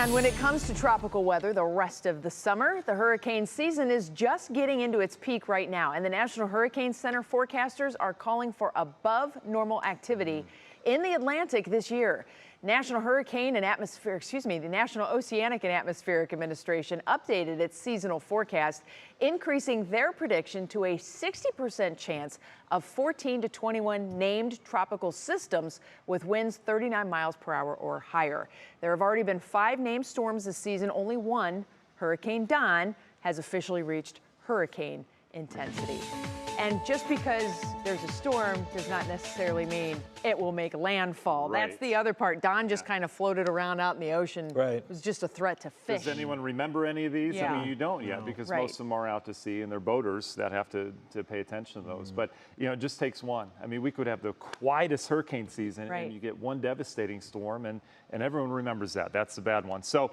And when it comes to tropical weather, the rest of the summer, the hurricane season is just getting into its peak right now. And the National Hurricane Center forecasters are calling for above normal activity in the Atlantic this year. The National Oceanic and Atmospheric Administration updated its seasonal forecast, increasing their prediction to a 60% chance of 14 to 21 named tropical systems with winds 39 miles per hour or higher. There have already been 5 named storms this season. Only one, Hurricane Don, has officially reached hurricane intensity. And just because there's a storm does not necessarily mean it will make landfall. Right. That's the other part. Don just kind of floated around out in the ocean. Right. It was just a threat to fish. Does anyone remember any of these? Yeah. I mean, you don't yet because most of them are out to sea and they're boaters that have to pay attention to those. But, you know, it just takes one. I mean, we could have the quietest hurricane season and you get one devastating storm and everyone remembers that. That's the bad one. So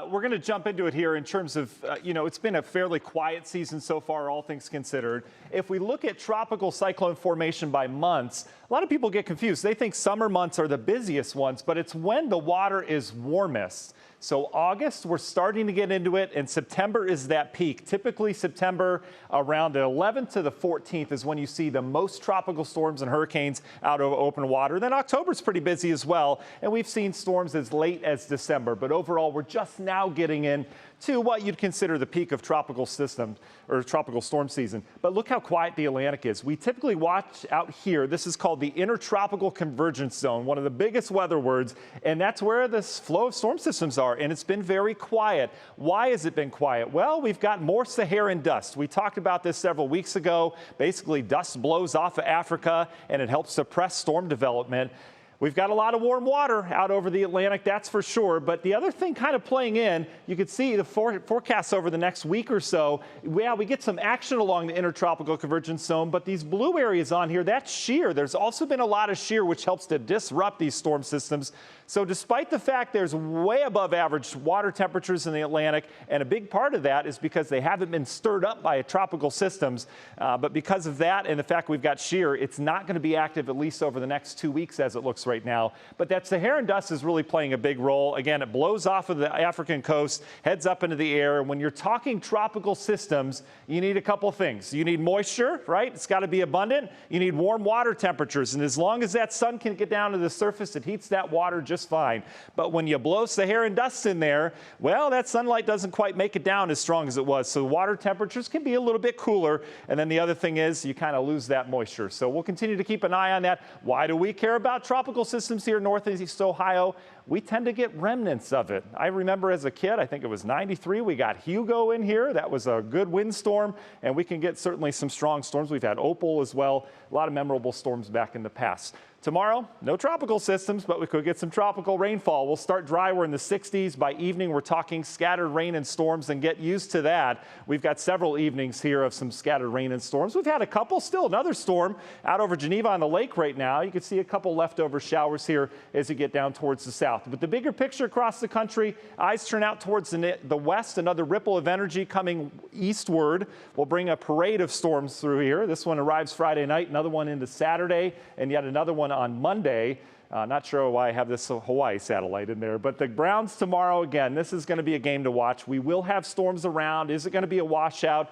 we're going to jump into it here in terms of, you know, it's been a fairly quiet season so far, all things considered. If we look at tropical cyclone formation by months, a lot of people get confused. They think summer months are the busiest ones, but it's when the water is warmest. So August, we're starting to get into it, and September is that peak. Typically September around the 11th to the 14th is when you see the most tropical storms and hurricanes out of open water. Then October's pretty busy as well, and we've seen storms as late as December. But overall, we're just now getting in to what you'd consider the peak of tropical system or tropical storm season. But look how quiet the Atlantic is. We typically watch out here. This is called the intertropical convergence zone, one of the biggest weather words, and that's where this flow of storm systems are. And it's been very quiet. Why has it been quiet? Well, we've got more Saharan dust. We talked about this several weeks ago. Basically, dust blows off of Africa and it helps suppress storm development. We've got a lot of warm water out over the Atlantic, that's for sure. But the other thing kind of playing in, you can see the forecasts over the next week or so. Yeah, we get some action along the intertropical convergence zone, but these blue areas on here, that's shear. There's also been a lot of shear, which helps to disrupt these storm systems. So despite the fact there's way above average water temperatures in the Atlantic, and a big part of that is because they haven't been stirred up by tropical systems, but because of that and the fact we've got shear, it's not going to be active at least over the next 2 weeks as it looks right now. But that Saharan dust is really playing a big role. Again, it blows off of the African coast, heads up into the air. And when you're talking tropical systems, you need a couple things. You need moisture, right? It's got to be abundant. You need warm water temperatures. And as long as that sun can get down to the surface, it heats that water just fine. But when you blow Saharan dust in there, well, that sunlight doesn't quite make it down as strong as it was. So water temperatures can be a little bit cooler. And then the other thing is you kind of lose that moisture. So we'll continue to keep an eye on that. Why do we care about tropical systems here in northeast Ohio? We tend to get remnants of it. I remember as a kid, I think it was 93, we got Hugo in here. That was a good windstorm, and we can get certainly some strong storms. We've had Opal as well. A lot of memorable storms back in the past. Tomorrow, no tropical systems, but we could get some tropical rainfall. We'll start dry. We're in the 60s. By evening, we're talking scattered rain and storms, and get used to that. We've got several evenings here of some scattered rain and storms. We've had a couple, still another storm out over Geneva on the lake right now. You can see a couple leftover showers here as you get down towards the south. But the bigger picture across the country, eyes turn out towards the west. Another ripple of energy coming eastward will bring a parade of storms through here. This one arrives Friday night, another one into Saturday, and yet another one on Monday. Not sure why I have this Hawaii satellite in there, but the Browns tomorrow, again, this is going to be a game to watch. We will have storms around. Is it going to be a washout?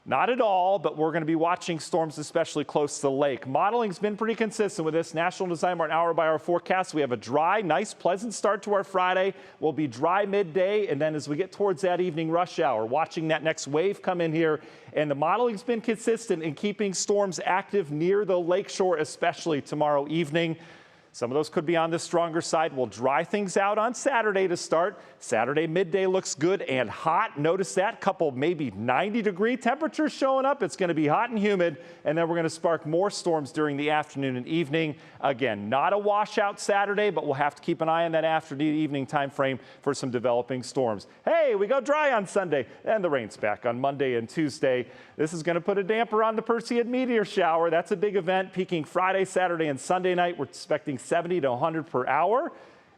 Not at all, but we're going to be watching storms especially close to the lake. Modeling's been pretty consistent with this. National Design Martin hour-by-hour forecast. We have a dry, nice, pleasant start to our Friday. We'll be dry midday, and then as we get towards that evening rush hour, watching that next wave come in here. And the modeling's been consistent in keeping storms active near the lakeshore, especially tomorrow evening. Some of those could be on the stronger side. We'll dry things out on Saturday to start. Saturday midday looks good and hot. Notice that couple maybe 90-degree temperatures showing up. It's going to be hot and humid, and then we're going to spark more storms during the afternoon and evening. Again, not a washout Saturday, but we'll have to keep an eye on that afternoon evening time frame for some developing storms. Hey, we go dry on Sunday, and the rain's back on Monday and Tuesday. This is going to put a damper on the Perseid meteor shower. That's a big event, peaking Friday, Saturday, and Sunday night. We're expecting 70 to 100 per hour.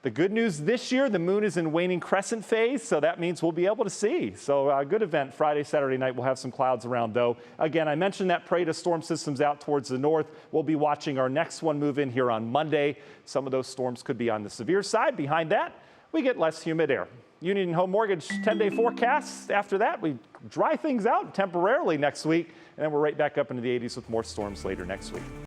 The good news this year, the moon is in waning crescent phase, so that means we'll be able to see. So a good event Friday, Saturday night. We'll have some clouds around, though. Again, I mentioned that parade of storm systems out towards the north. We'll be watching our next one move in here on Monday. Some of those storms could be on the severe side. Behind that, we get less humid air. Union Home Mortgage 10-day forecast. After that, we dry things out temporarily next week, and then we're right back up into the 80s with more storms later next week.